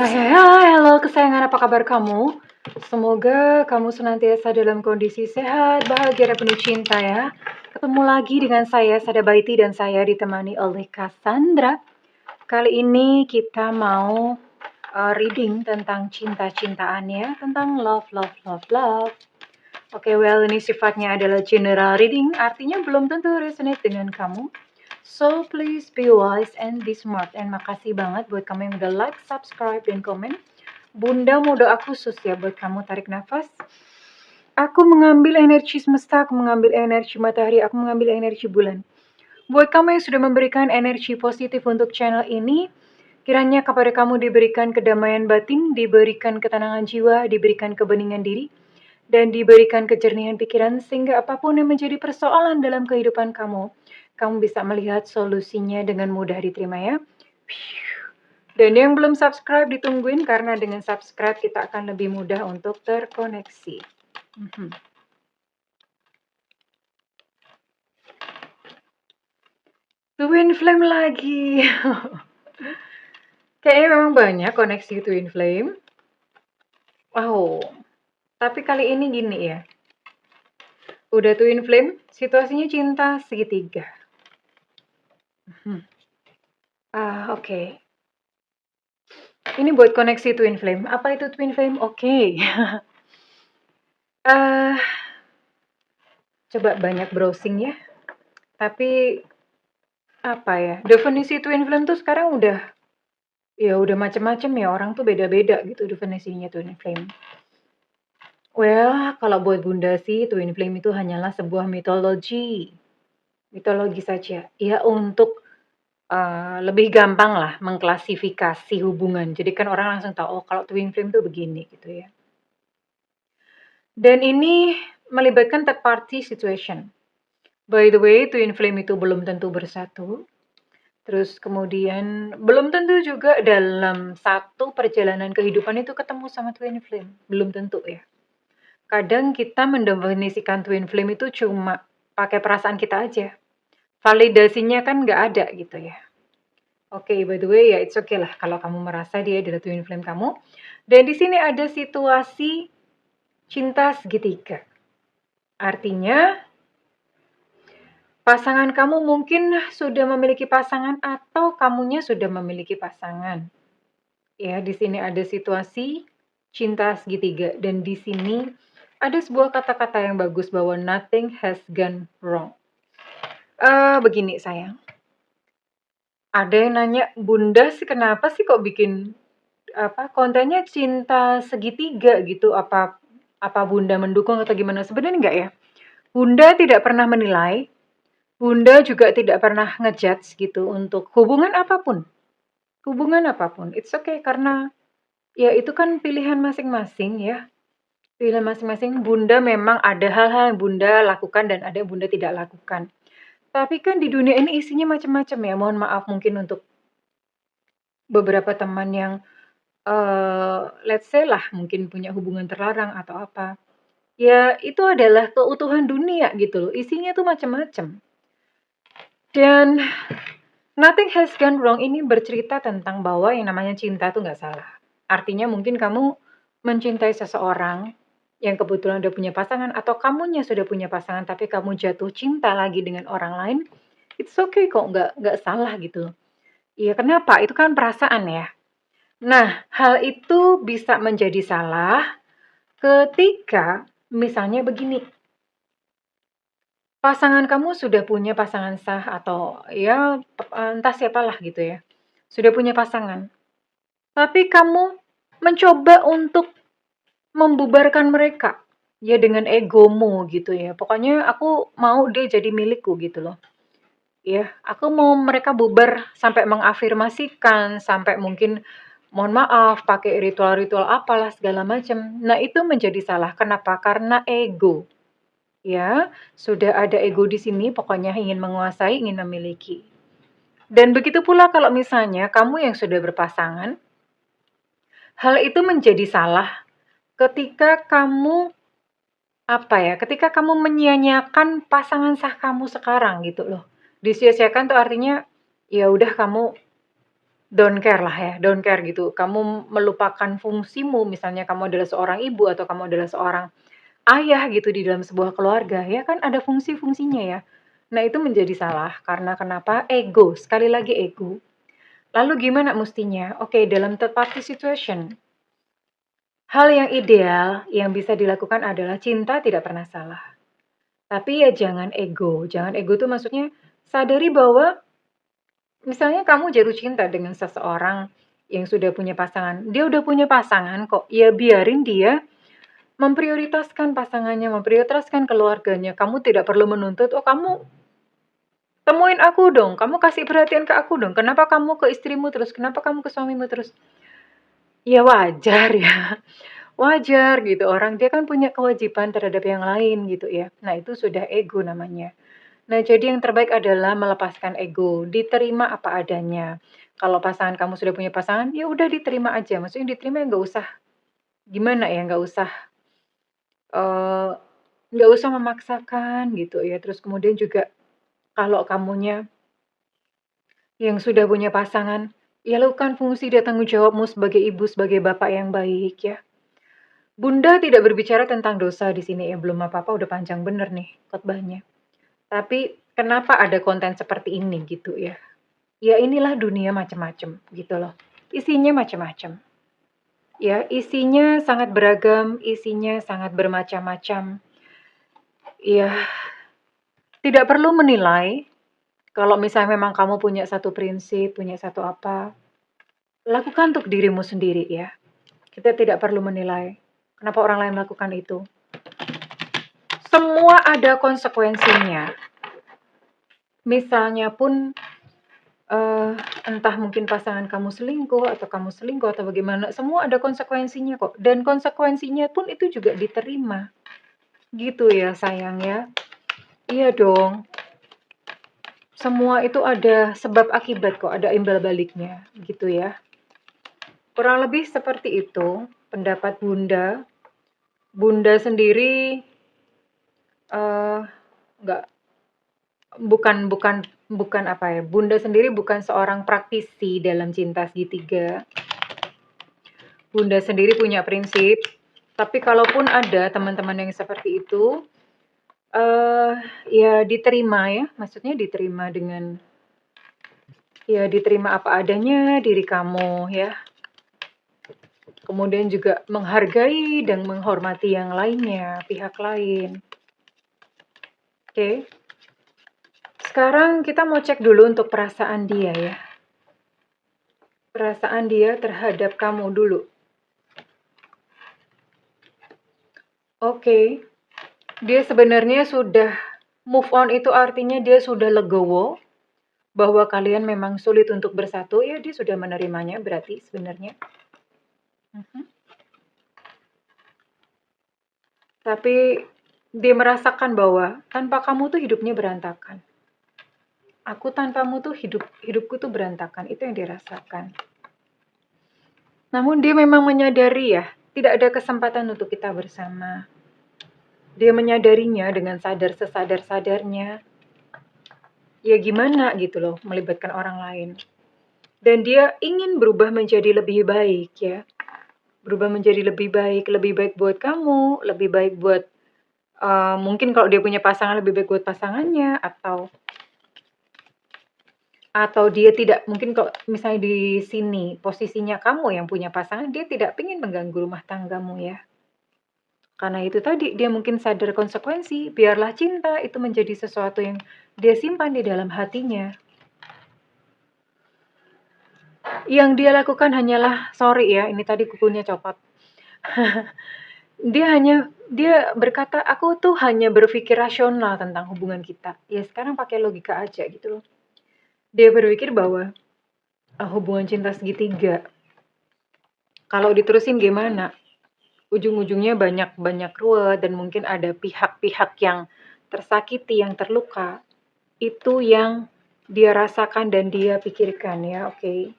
Hai, halo kesayangan, apa kabar kamu? Semoga kamu senantiasa dalam kondisi sehat, bahagia, dan penuh cinta ya. Ketemu lagi dengan saya, Sada Baiti, dan saya ditemani oleh Cassandra. Kali ini kita mau reading tentang cinta-cintaan ya, tentang love, love, love, love. Oke, well ini sifatnya adalah general reading, artinya belum tentu resonate dengan kamu. So please be wise and be smart. And makasih banget buat kamu yang udah like, subscribe, dan komen. Bunda mau doa khusus ya buat kamu, tarik nafas. Aku mengambil energi semesta, aku mengambil energi matahari, aku mengambil energi bulan. Buat kamu yang sudah memberikan energi positif untuk channel ini, kiranya kepada kamu diberikan kedamaian batin, diberikan ketenangan jiwa, diberikan kebeningan diri, dan diberikan kejernihan pikiran sehingga apapun yang menjadi persoalan dalam kehidupan kamu, kamu bisa melihat solusinya dengan mudah diterima ya. Dan yang belum subscribe ditungguin karena dengan subscribe kita akan lebih mudah untuk terkoneksi. Twin Flame lagi. Kayaknya memang banyak koneksi Twin Flame. Wow. Tapi kali ini gini ya. Udah Twin Flame, situasinya cinta segitiga. Oke. Ini buat koneksi Twin Flame. Apa itu Twin Flame? Oke. Coba banyak browsing ya. Tapi apa ya? Definisi Twin Flame tuh sekarang udah macam-macam ya. Orang tuh beda-beda gitu definisinya Twin Flame. Well, kalau buat Bunda sih Twin Flame itu hanyalah sebuah mitologi. Mitologi saja. Ya untuk lebih gampang lah mengklasifikasi hubungan. Jadi kan orang langsung tahu, oh kalau Twin Flame tuh begini gitu ya. Dan ini melibatkan third party situation. By the way, Twin Flame itu belum tentu bersatu. Terus kemudian belum tentu juga dalam satu perjalanan kehidupan itu ketemu sama Twin Flame. Belum tentu ya. Kadang kita mendefinisikan Twin Flame itu cuma pakai perasaan kita aja. Validasinya kan nggak ada gitu ya. Oke, by the way ya it's okay lah kalau kamu merasa dia adalah Twin Flame kamu. Dan di sini ada situasi cinta segitiga. Artinya pasangan kamu mungkin sudah memiliki pasangan atau kamunya sudah memiliki pasangan. Ya, di sini ada situasi cinta segitiga dan di sini ada sebuah kata-kata yang bagus bahwa nothing has gone wrong. Begini sayang. Ada yang nanya, Bunda sih kenapa sih kok bikin kontennya cinta segitiga gitu? Apa Bunda mendukung atau gimana? Sebenarnya enggak ya. Bunda tidak pernah menilai. Bunda juga tidak pernah ngejudge gitu untuk hubungan apapun. Hubungan apapun. It's okay karena ya itu kan pilihan masing-masing ya. Pilihan masing-masing. Bunda memang ada hal-hal yang Bunda lakukan dan ada yang Bunda tidak lakukan. Tapi kan di dunia ini isinya macam-macam ya. Mohon maaf mungkin untuk beberapa teman yang let's say lah mungkin punya hubungan terlarang atau apa. Ya itu adalah keutuhan dunia gitu loh. Isinya tuh macam-macam. Dan nothing has gone wrong ini bercerita tentang bahwa yang namanya cinta tuh nggak salah. Artinya mungkin kamu mencintai seseorang yang kebetulan udah punya pasangan atau kamunya sudah punya pasangan tapi kamu jatuh cinta lagi dengan orang lain, it's okay kok, nggak salah gitu. Iya kenapa? Itu kan perasaan ya. Nah, hal itu bisa menjadi salah ketika misalnya begini. Pasangan kamu sudah punya pasangan sah atau ya entah siapalah gitu ya. Sudah punya pasangan. Tapi kamu mencoba untuk membubarkan mereka. Ya dengan egomu gitu ya. Pokoknya aku mau dia jadi milikku gitu loh. Ya, aku mau mereka bubar sampai mengafirmasikan, sampai mungkin mohon maaf pakai ritual-ritual apalah segala macam. Nah, itu menjadi salah. Kenapa? Karena ego. Ya, sudah ada ego di sini, pokoknya ingin menguasai, ingin memiliki. Dan begitu pula kalau misalnya kamu yang sudah berpasangan, hal itu menjadi salah ketika kamu ketika kamu menyia-nyiakan pasangan sah kamu sekarang gitu loh. Disia-siakan tuh artinya ya udah kamu don't care lah ya, don't care gitu. Kamu melupakan fungsimu, misalnya kamu adalah seorang ibu atau kamu adalah seorang ayah gitu di dalam sebuah keluarga, ya kan ada fungsi-fungsinya ya. Nah, itu menjadi salah karena kenapa? Ego, sekali lagi ego. Lalu gimana mustinya? Oke, dalam third party situation, hal yang ideal yang bisa dilakukan adalah cinta tidak pernah salah. Tapi ya jangan ego. Jangan ego itu maksudnya sadari bahwa misalnya kamu jatuh cinta dengan seseorang yang sudah punya pasangan. Dia udah punya pasangan kok. Ya biarin dia memprioritaskan pasangannya, memprioritaskan keluarganya. Kamu tidak perlu menuntut, oh kamu temuin aku dong, kamu kasih perhatian ke aku dong. Kenapa kamu ke istrimu terus? Kenapa kamu ke suamimu terus? Ya wajar ya. Wajar gitu, orang dia kan punya kewajiban terhadap yang lain gitu ya. Nah, itu sudah ego namanya. Nah, jadi yang terbaik adalah melepaskan ego, diterima apa adanya. Kalau pasangan kamu sudah punya pasangan, ya udah diterima aja. Maksudnya diterima nggak usah gimana ya, eee, nggak usah memaksakan gitu ya. Terus kemudian juga kalau kamunya yang sudah punya pasangan, ya lakukan fungsi dan tanggung jawabmu sebagai ibu, sebagai bapak yang baik ya. Bunda tidak berbicara tentang dosa di sini ya, belum apa-apa udah panjang bener nih khotbahnya. Tapi kenapa ada konten seperti ini gitu ya? Ya inilah dunia macam-macam gitu loh. Isinya macam-macam. Ya, isinya sangat beragam, isinya sangat bermacam-macam. Ya, tidak perlu menilai kalau misalnya memang kamu punya satu prinsip, punya satu apa, lakukan untuk dirimu sendiri ya. Kita tidak perlu menilai kenapa orang lain melakukan itu. Semua ada konsekuensinya. Misalnya pun entah mungkin pasangan kamu selingkuh atau kamu selingkuh atau bagaimana, semua ada konsekuensinya kok. Dan konsekuensinya pun itu juga diterima. Gitu ya sayang ya. Iya dong. Semua itu ada sebab akibat kok, ada imbal baliknya gitu ya. Kurang lebih seperti itu pendapat Bunda. Bunda sendiri eh nggak bukan bukan bukan apa ya, Bunda sendiri bukan seorang praktisi dalam cinta segitiga. Bunda sendiri punya prinsip, tapi kalaupun ada teman-teman yang seperti itu, eh ya diterima ya, maksudnya diterima apa adanya diri kamu ya. Kemudian juga menghargai dan menghormati yang lainnya, pihak lain. Oke. Sekarang kita mau cek dulu untuk perasaan dia ya. Perasaan dia terhadap kamu dulu. Oke. Dia sebenarnya sudah move on, itu artinya dia sudah legowo bahwa kalian memang sulit untuk bersatu, ya dia sudah menerimanya berarti sebenarnya. Tapi dia merasakan bahwa tanpa kamu tuh hidupnya berantakan. Aku tanpamu tuh hidupku tuh berantakan, itu yang dirasakan. Namun dia memang menyadari ya, tidak ada kesempatan untuk kita bersama. Dia menyadarinya dengan sesadar-sadarnya. Ya gimana gitu loh, melibatkan orang lain. Dan dia ingin berubah menjadi lebih baik ya. Berubah menjadi lebih baik buat kamu, lebih baik buat mungkin kalau dia punya pasangan lebih baik buat pasangannya, atau dia tidak, mungkin kalau misalnya di sini posisinya kamu yang punya pasangan, dia tidak ingin mengganggu rumah tanggamu ya. Karena itu tadi, dia mungkin sadar konsekuensi, biarlah cinta itu menjadi sesuatu yang dia simpan di dalam hatinya. Yang dia lakukan hanyalah, sorry ya, ini tadi kukunya copot. Dia berkata, aku tuh hanya berpikir rasional tentang hubungan kita. Ya sekarang pakai logika aja gitu loh. Dia berpikir bahwa hubungan cinta segitiga, kalau diterusin gimana? Ujung-ujungnya banyak ruwet dan mungkin ada pihak-pihak yang tersakiti, yang terluka. Itu yang dia rasakan dan dia pikirkan ya, oke.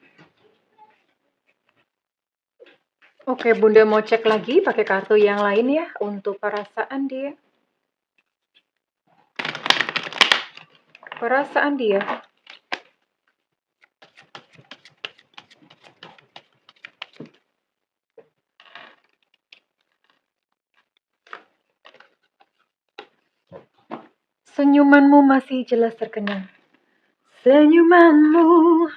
Oke, Bunda mau cek lagi pakai kartu yang lain ya untuk perasaan dia. Perasaan dia. Senyumanmu masih jelas terkenang. Senyumanmu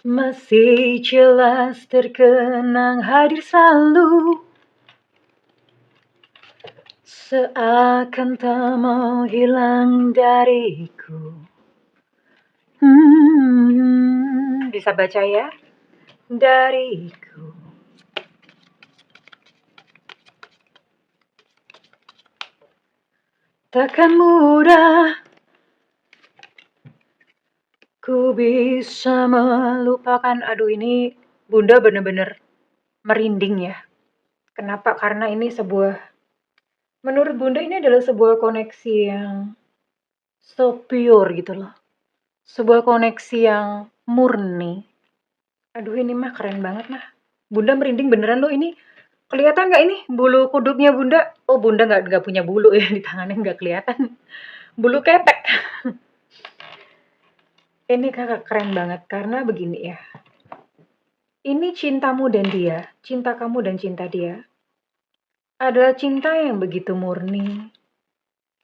masih jelas terkenang, hadir selalu, seakan tak mau hilang dariku. Bisa baca ya? Dariku. Takkan mudah ku bisa melupakan. Aduh, ini Bunda bener-bener merinding ya. Kenapa? Karena ini menurut Bunda ini adalah sebuah koneksi yang so pure gitu loh. Sebuah koneksi yang murni. Aduh, ini mah keren banget mah. Bunda merinding beneran loh ini. Kelihatan nggak ini bulu kuduknya Bunda? Oh, Bunda nggak punya bulu ya di tangannya, nggak kelihatan. Bulu ketek. Ini kakak keren banget karena begini ya. Ini cintamu dan dia, cinta kamu dan cinta dia adalah cinta yang begitu murni,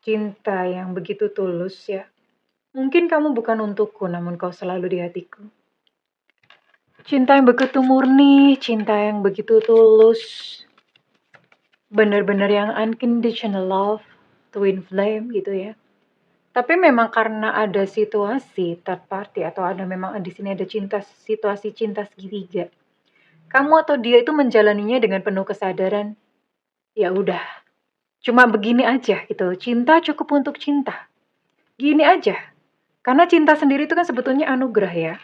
cinta yang begitu tulus ya. Mungkin kamu bukan untukku, namun kau selalu di hatiku. Cinta yang begitu murni, cinta yang begitu tulus, benar-benar yang unconditional love, twin flame gitu ya. Tapi memang karena ada situasi third party atau memang di sini ada situasi cinta segitiga. Kamu atau dia itu menjalaninya dengan penuh kesadaran. Ya udah, cuma begini aja gitu. Cinta cukup untuk cinta. Gini aja. Karena cinta sendiri itu kan sebetulnya anugerah ya.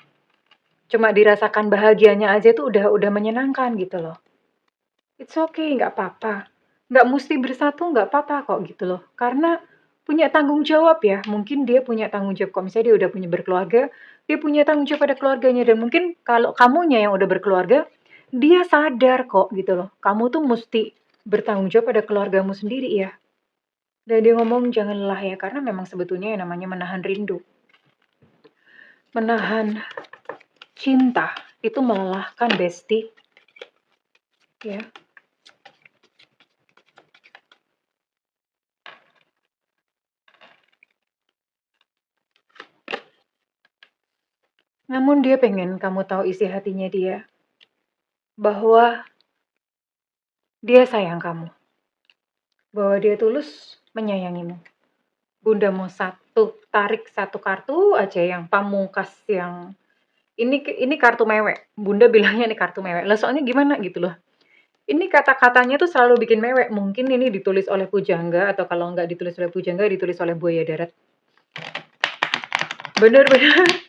Cuma dirasakan bahagianya aja itu udah menyenangkan gitu loh. It's okay, nggak apa-apa. Nggak mesti bersatu, nggak apa-apa kok gitu loh. Karena punya tanggung jawab ya. Mungkin dia punya tanggung jawab. Kalau misalnya dia udah punya berkeluarga, dia punya tanggung jawab pada keluarganya. Dan mungkin kalau kamunya yang udah berkeluarga, dia sadar kok gitu loh. Kamu tuh mesti bertanggung jawab pada keluargamu sendiri ya. Dan dia ngomong jangan lelah ya. Karena memang sebetulnya yang namanya menahan rindu. Menahan cinta itu melelahkan, Besti. Ya. Namun dia pengen kamu tahu isi hatinya dia. Bahwa dia sayang kamu. Bahwa dia tulus menyayangimu. Bunda mau tarik satu kartu aja yang pamungkas yang ini kartu mewek. Bunda bilangnya ini kartu mewek. Lah soalnya gimana gitu loh. Ini kata-katanya tuh selalu bikin mewek. Mungkin ini ditulis oleh pujangga atau kalau nggak ditulis oleh pujangga ditulis oleh buaya darat. Bener-bener.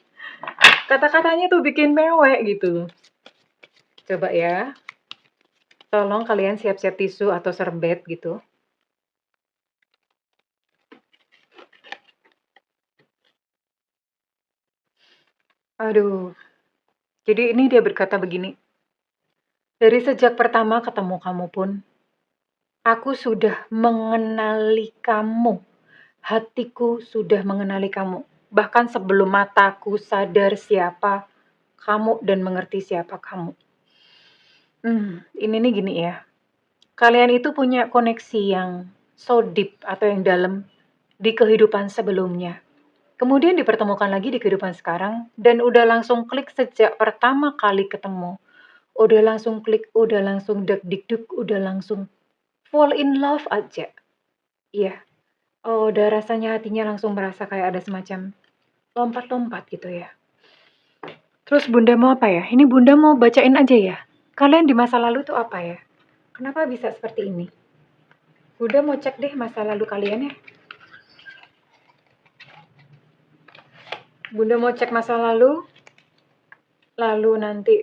Kata-katanya tuh bikin mewek gitu. Coba ya. Tolong kalian siap-siap tisu atau serbet gitu. Aduh. Jadi ini dia berkata begini. Dari sejak pertama ketemu kamu pun, aku sudah mengenali kamu. Hatiku sudah mengenali kamu. Bahkan sebelum mataku sadar siapa kamu dan mengerti siapa kamu. Ini nih gini ya. Kalian itu punya koneksi yang so deep atau yang dalam di kehidupan sebelumnya. Kemudian dipertemukan lagi di kehidupan sekarang dan udah langsung klik sejak pertama kali ketemu. Udah langsung klik, udah langsung deg-deg, udah langsung fall in love aja. Iya. Oh, udah rasanya hatinya langsung merasa kayak ada semacam lompat-lompat gitu ya. Terus Bunda mau apa ya? Ini Bunda mau bacain aja ya. Kalian di masa lalu tuh apa ya? Kenapa bisa seperti ini? Bunda mau cek deh masa lalu kalian ya. Bunda mau cek masa lalu. Lalu nanti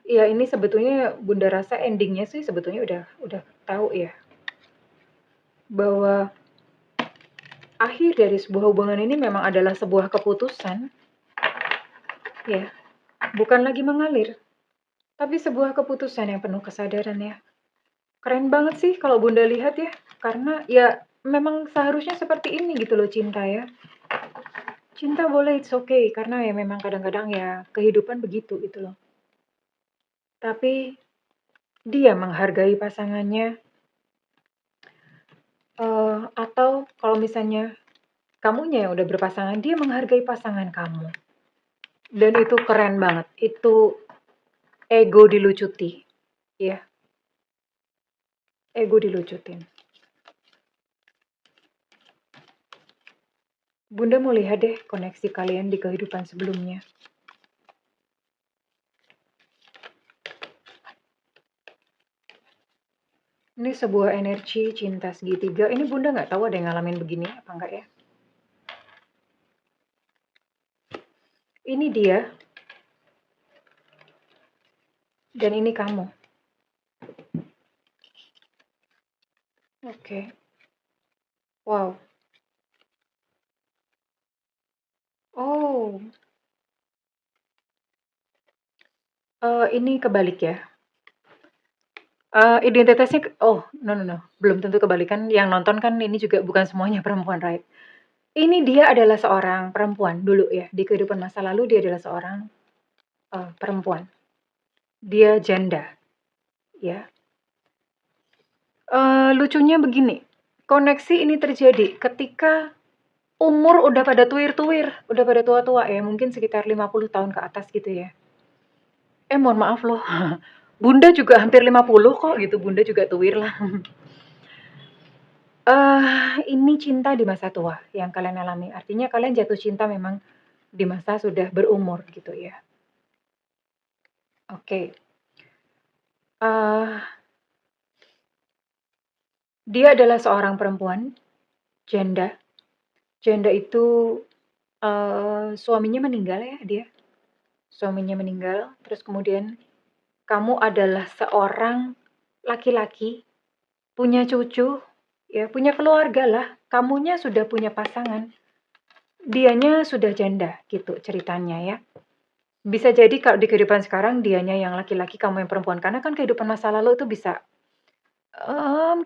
ya ini sebetulnya Bunda rasa endingnya sih sebetulnya udah tahu ya. Bahwa akhir dari sebuah hubungan ini memang adalah sebuah keputusan. Ya, bukan lagi mengalir. Tapi sebuah keputusan yang penuh kesadaran ya. Keren banget sih kalau Bunda lihat ya. Karena ya memang seharusnya seperti ini gitu loh cinta ya. Cinta boleh, it's okay. Karena ya memang kadang-kadang ya kehidupan begitu gitu loh. Tapi dia menghargai pasangannya. Atau kalau misalnya kamunya yang udah berpasangan, dia menghargai pasangan kamu. Dan itu keren banget. Itu ego dilucuti, ya. Ego dilucutin. Bunda mau lihat deh koneksi kalian di kehidupan sebelumnya. Ini sebuah energi cinta segitiga. Ini Bunda nggak tahu ada yang ngalamin begini apa enggak ya. Ini dia. Dan ini kamu. Oke. Wow. Oh. Ini kebalik ya. Identitasnya oh, no. Belum tentu kebalikan. Yang nonton kan ini juga bukan semuanya perempuan, right? Ini dia adalah seorang perempuan dulu ya. Di kehidupan masa lalu dia adalah seorang perempuan. Dia janda, ya. Lucunya begini, koneksi ini terjadi ketika umur udah pada tuir-tuir, udah pada tua-tua ya, mungkin sekitar 50 tahun ke atas gitu ya. Mohon maaf loh, Bunda juga hampir 50 kok gitu, Bunda juga tuir lah. Ini cinta di masa tua yang kalian alami, artinya kalian jatuh cinta memang di masa sudah berumur gitu ya. Oke. Dia adalah seorang perempuan, janda. Janda itu suaminya meninggal ya dia. Suaminya meninggal, terus kemudian kamu adalah seorang laki-laki, punya cucu, ya punya keluarga lah. Kamunya sudah punya pasangan, dianya sudah janda gitu ceritanya ya. Bisa jadi kalau di kehidupan sekarang dianya yang laki-laki, kamu yang perempuan. Karena kan kehidupan masa lalu itu bisa,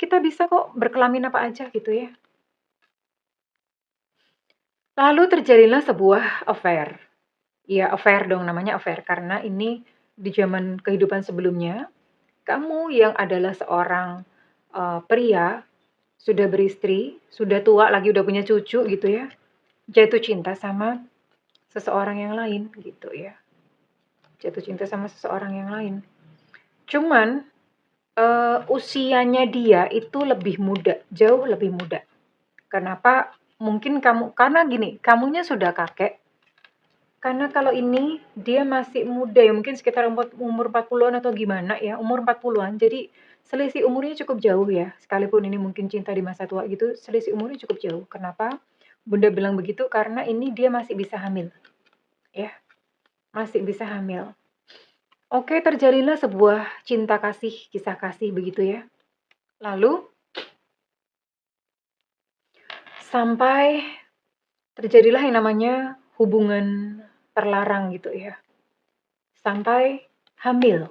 kita bisa kok berkelamin apa aja gitu ya. Lalu terjadilah sebuah affair. Ya affair dong, namanya affair. Karena ini di zaman kehidupan sebelumnya, kamu yang adalah seorang pria, sudah beristri, sudah tua, lagi udah punya cucu gitu ya, jatuh cinta sama seseorang yang lain gitu ya. Jatuh cinta sama seseorang yang lain. Cuman usianya dia itu lebih muda, jauh lebih muda. Kenapa? Mungkin kamu, karena gini, kamunya sudah kakek. Karena kalau ini dia masih muda ya, mungkin sekitar umur 40-an atau gimana ya, umur 40-an. Jadi selisih umurnya cukup jauh ya. Sekalipun ini mungkin cinta di masa tua gitu, selisih umurnya cukup jauh. Kenapa? Bunda bilang begitu karena ini dia masih bisa hamil. Ya, masih bisa hamil. Oke, terjadilah sebuah cinta kasih, kisah kasih begitu ya. Lalu sampai terjadilah yang namanya hubungan terlarang gitu ya. Sampai hamil.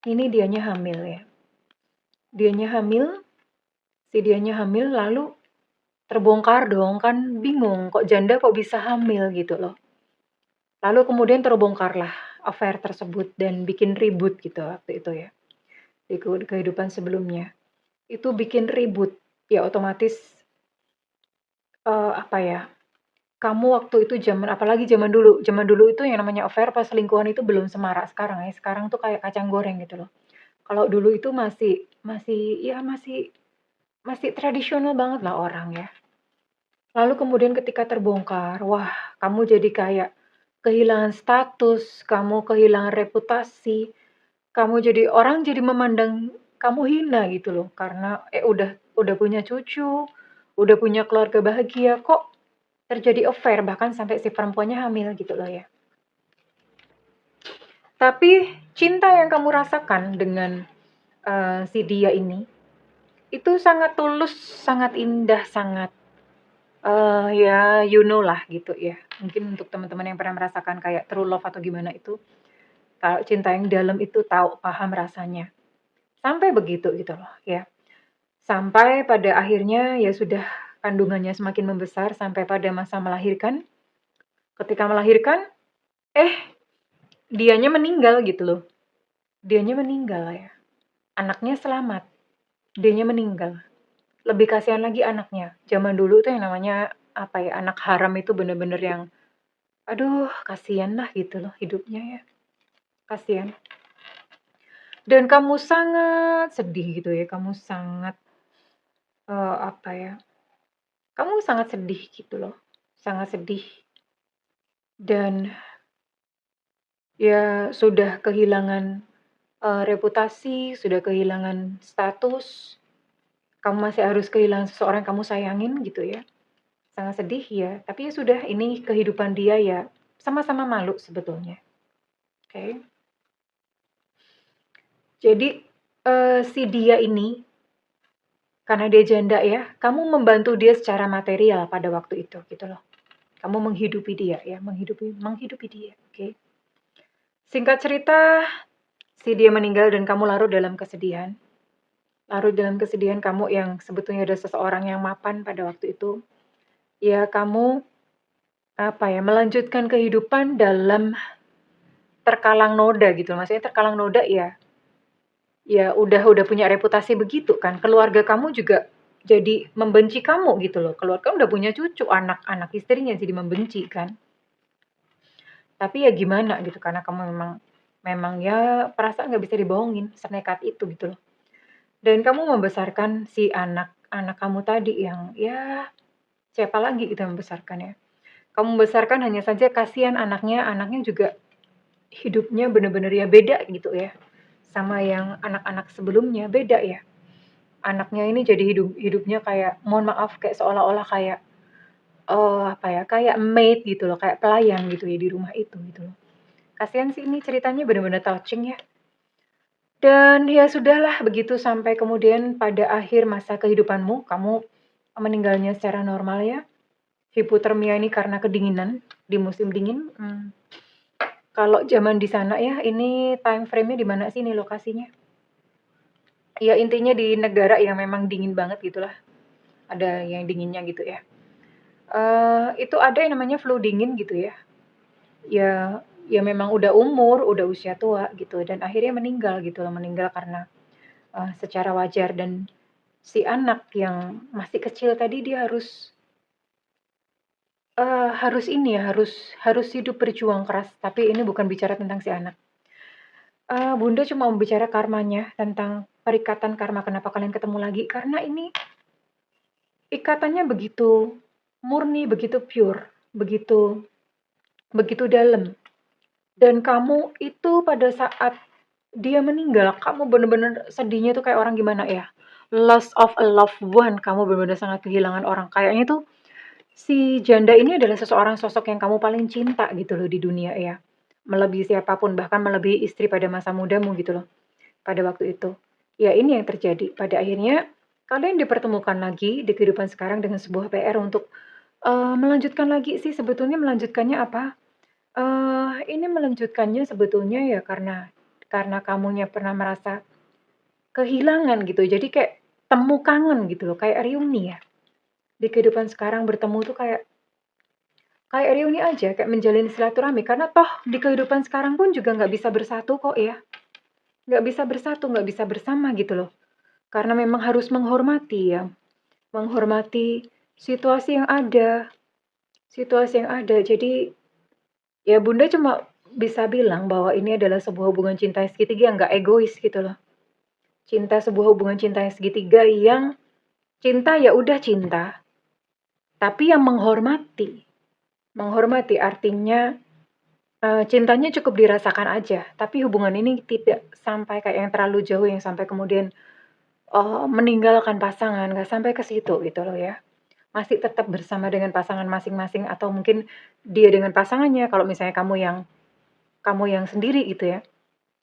Ini dianya hamil ya. Dianya hamil lalu terbongkar dong, kan bingung kok janda kok bisa hamil gitu loh. Lalu kemudian terbongkarlah affair tersebut dan bikin ribut gitu waktu itu ya. Di kehidupan sebelumnya. Itu bikin ribut. Ya otomatis apa ya? Kamu waktu itu apalagi zaman dulu. Zaman dulu itu yang namanya affair pas selingkuhan itu belum semarak sekarang ya. Sekarang tuh kayak kacang goreng gitu loh. Kalau dulu itu masih tradisional banget lah orang ya. Lalu kemudian ketika terbongkar, wah kamu jadi kayak kehilangan status, kamu kehilangan reputasi, kamu jadi orang jadi memandang kamu hina gitu loh. Karena udah punya cucu, udah punya keluarga bahagia, kok terjadi affair bahkan sampai si perempuannya hamil gitu loh ya. Tapi cinta yang kamu rasakan dengan si dia ini itu sangat tulus, sangat indah, sangat ya you know lah gitu ya. Mungkin untuk teman-teman yang pernah merasakan kayak true love atau gimana itu, kalau cinta yang dalam itu tahu, paham rasanya. Sampai begitu gitu loh ya. Sampai pada akhirnya ya sudah kandungannya semakin membesar sampai pada masa melahirkan. Ketika melahirkan, dianya meninggal gitu loh. Dianya meninggal ya. Anaknya selamat, dianya meninggal. lebih kasihan lagi anaknya. Zaman dulu tuh yang namanya, apa ya, anak haram itu bener-bener yang, aduh kasihan lah gitu loh hidupnya ya, kasihan. Dan kamu sangat sedih gitu ya, kamu sangat, apa ya, kamu sangat sedih gitu loh, sangat sedih dan ya sudah kehilangan, reputasi, sudah kehilangan status, kamu masih harus kehilangan seseorang yang kamu sayangin gitu ya. Sangat sedih ya, tapi ya sudah ini kehidupan dia ya, sama-sama malu sebetulnya, oke. Jadi, si dia ini, karena dia janda ya, kamu membantu dia secara material pada waktu itu, gitu loh. Kamu menghidupi dia ya, menghidupi menghidupi dia, oke. Singkat cerita, si dia meninggal dan kamu larut dalam kesedihan. Larut dalam kesedihan kamu yang sebetulnya ada seseorang yang mapan pada waktu itu. Ya kamu, apa ya, melanjutkan kehidupan dalam terkalang noda gitu, maksudnya terkalang noda ya udah punya reputasi begitu kan, keluarga kamu juga jadi membenci kamu gitu loh, keluarga kamu udah punya cucu, anak-anak istrinya jadi membenci kan. Tapi ya gimana gitu, karena kamu memang memang ya perasaan nggak bisa dibohongin, senekat itu gitu loh. Dan kamu membesarkan si anak-anak kamu tadi yang ya siapa lagi gitu yang membesarkan ya. Kamu membesarkan hanya saja kasihan anaknya juga hidupnya bener-bener ya beda gitu ya, sama yang anak-anak sebelumnya, beda ya. Anaknya ini jadi hidupnya kayak mohon maaf kayak seolah-olah kayak, apa ya, kayak maid gitu loh, kayak pelayan gitu ya di rumah itu gitu loh. Kasihan sih ini ceritanya bener-bener touching ya. Dan ya sudahlah begitu sampai kemudian pada akhir masa kehidupanmu, kamu meninggalnya secara normal ya. Hipotermia ini karena kedinginan di musim dingin. Kalau zaman di sana ya, ini time frame-nya di mana sih ini lokasinya? Ya intinya di negara yang memang dingin banget gitulah. Ada yang dinginnya gitu ya. Itu ada yang namanya flu dingin gitu ya. Ya memang udah umur, udah usia tua gitu dan akhirnya meninggal gitu loh, meninggal karena, secara wajar dan si anak yang masih kecil tadi dia harus ini ya, harus hidup berjuang keras, tapi ini bukan bicara tentang si anak. Bunda cuma mau bicara karmanya, tentang perikatan karma kenapa kalian ketemu lagi, karena ini ikatannya begitu murni, begitu pure, begitu begitu dalam. Dan kamu itu pada saat dia meninggal, kamu bener-bener sedihnya tuh kayak orang gimana ya, loss of a loved one, kamu bener-bener sangat kehilangan orang. Kayaknya tuh si janda ini adalah seseorang sosok yang kamu paling cinta gitu loh di dunia ya. Melebihi siapapun, bahkan melebihi istri pada masa mudamu gitu loh, pada waktu itu. Ya ini yang terjadi. Pada akhirnya kalian dipertemukan lagi di kehidupan sekarang dengan sebuah PR untuk melanjutkan lagi sih sebetulnya melanjutkannya apa? Ini melanjutkannya sebetulnya ya karena kamunya pernah merasa kehilangan gitu. Jadi kayak temu kangen gitu loh, kayak reuni ya. Di kehidupan sekarang bertemu tuh kayak reuni aja, kayak menjalin silaturahmi. Karena toh di kehidupan sekarang pun juga nggak bisa bersatu kok ya. Nggak bisa bersatu, nggak bisa bersama gitu loh. Karena memang harus menghormati ya. Menghormati situasi yang ada. Situasi yang ada. Jadi ya Bunda cuma bisa bilang bahwa ini adalah sebuah hubungan cinta yang segitiga yang nggak egois gitu loh. Sebuah hubungan cinta yang segitiga yang cinta ya udah cinta. Tapi yang menghormati. Menghormati artinya cintanya cukup dirasakan aja, tapi hubungan ini tidak sampai kayak yang terlalu jauh yang sampai kemudian, meninggalkan pasangan, nggak sampai ke situ gitu loh ya. Masih tetap bersama dengan pasangan masing-masing atau mungkin dia dengan pasangannya kalau misalnya kamu yang sendiri gitu ya,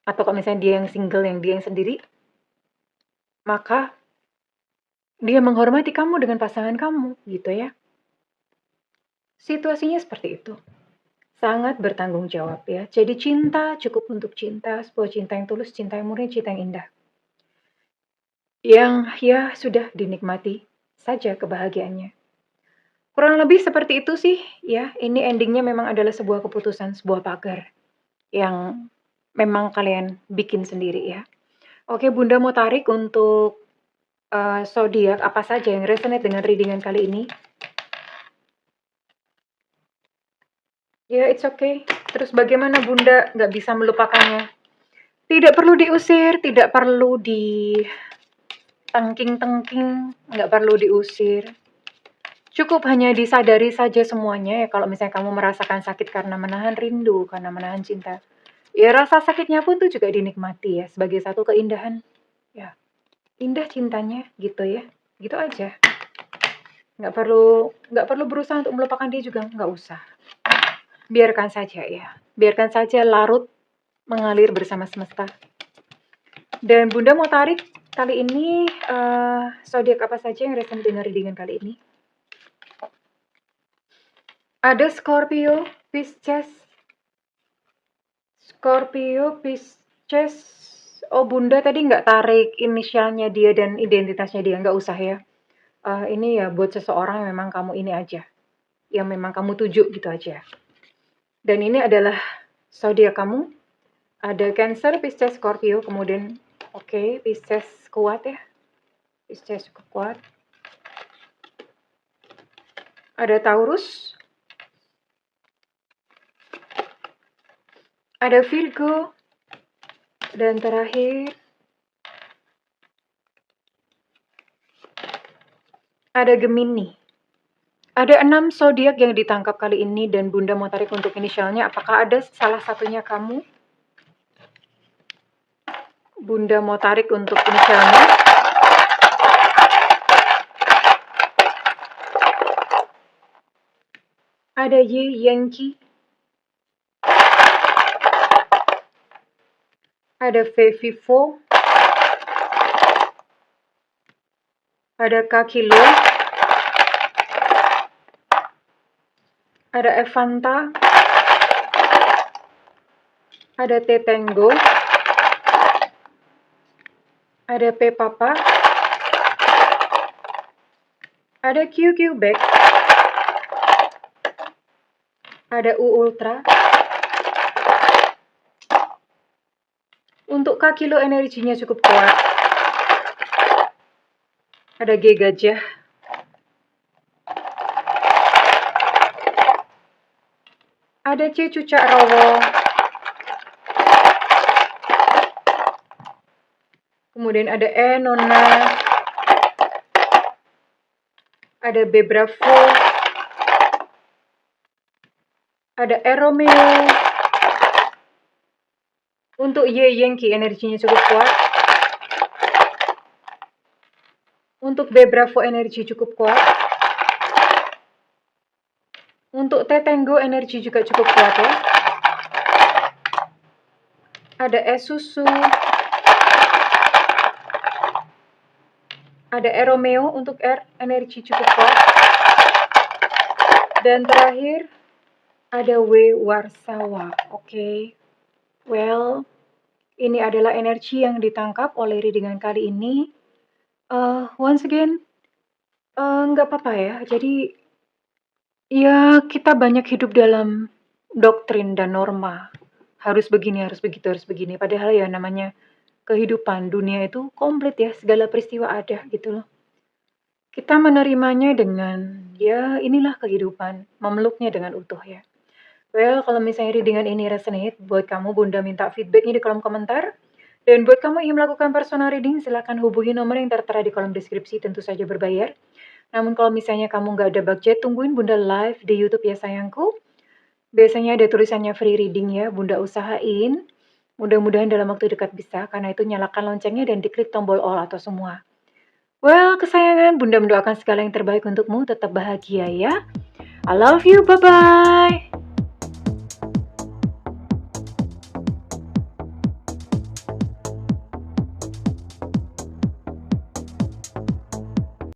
atau kalau misalnya dia yang single, yang dia yang sendiri, maka dia menghormati kamu dengan pasangan kamu gitu ya. Situasinya seperti itu. Sangat bertanggung jawab ya. Jadi cinta cukup untuk cinta, sebuah cinta yang tulus, cinta yang murni, cinta yang indah. Yang ya sudah dinikmati saja kebahagiaannya. Kurang lebih seperti itu sih ya. Ini endingnya memang adalah sebuah keputusan, sebuah pagar yang memang kalian bikin sendiri ya. Oke, Bunda mau tarik untuk zodiak apa saja yang resonate dengan readingan kali ini? Ya, it's okay. Terus bagaimana Bunda nggak bisa melupakannya? Tidak perlu diusir, tidak perlu ditengking-tengking, nggak perlu diusir. Cukup hanya disadari saja semuanya ya, kalau misalnya kamu merasakan sakit karena menahan rindu, karena menahan cinta. Ya, rasa sakitnya pun tuh juga dinikmati ya, sebagai satu keindahan. Ya, indah cintanya gitu ya. Gitu aja. Nggak perlu berusaha untuk melupakan dia juga, nggak usah. Biarkan saja ya. Biarkan saja larut mengalir bersama semesta. Dan Bunda mau tarik kali ini zodiak apa saja yang resonate dengan readingan kali ini? Ada Scorpio, Pisces. Scorpio, Pisces. Oh, Bunda tadi nggak tarik inisialnya dia dan identitasnya dia, nggak usah ya. Ini ya buat seseorang yang memang kamu ini aja, yang memang kamu tuju gitu aja. Dan ini adalah zodiak kamu. Ada Cancer, Pisces, Scorpio, kemudian oke, Pisces kuat ya. Pisces cukup kuat. Ada Taurus. Ada Virgo. Dan terakhir ada Gemini. Ada 6 zodiak yang ditangkap kali ini dan Bunda mau tarik untuk inisialnya. Apakah ada salah satunya kamu? Bunda mau tarik untuk inisialnya. Ada Y, Yankee. Ada V, Vivo. Ada K, Kilo. Ada Evanta. Ada T, Tango. Ada P, Papa. Ada Q, Quebec. Ada U, Ultra. Untuk K, Kilo energinya cukup kuat. Ada G, Gajah. Ada C, Cucak Rawa. Kemudian ada E, Nona. Ada B, Bravo. Ada E, Romeo. Untuk Y, Yankee energinya cukup kuat. Untuk B, Bravo energi cukup kuat. Untuk T, Tango energi juga cukup kuat ya. Ada E, Susu. Ada E, Romeo. Untuk R energi cukup kuat. Dan terakhir ada W, Warsawa. Oke. Well, ini adalah energi yang ditangkap oleh readingan kali ini. Once again, nggak apa-apa ya. Jadi, ya kita banyak hidup dalam doktrin dan norma. Harus begini, harus begitu, harus begini. Padahal ya namanya kehidupan dunia itu komplit ya. Segala peristiwa ada gitu loh. Kita menerimanya dengan, ya inilah kehidupan. Memeluknya dengan utuh ya. Well, kalau misalnya readingan ini resonate, buat kamu Bunda minta feedbacknya di kolom komentar. Dan buat kamu ingin melakukan personal reading, silahkan hubungi nomor yang tertera di kolom deskripsi, tentu saja berbayar. Namun kalau misalnya kamu nggak ada budget, tungguin Bunda live di YouTube ya sayangku. Biasanya ada tulisannya free reading ya, Bunda usahain. Mudah-mudahan dalam waktu dekat bisa, karena itu nyalakan loncengnya dan diklik tombol all atau semua. Well, kesayangan, Bunda mendoakan segala yang terbaik untukmu, tetap bahagia ya. I love you, bye-bye.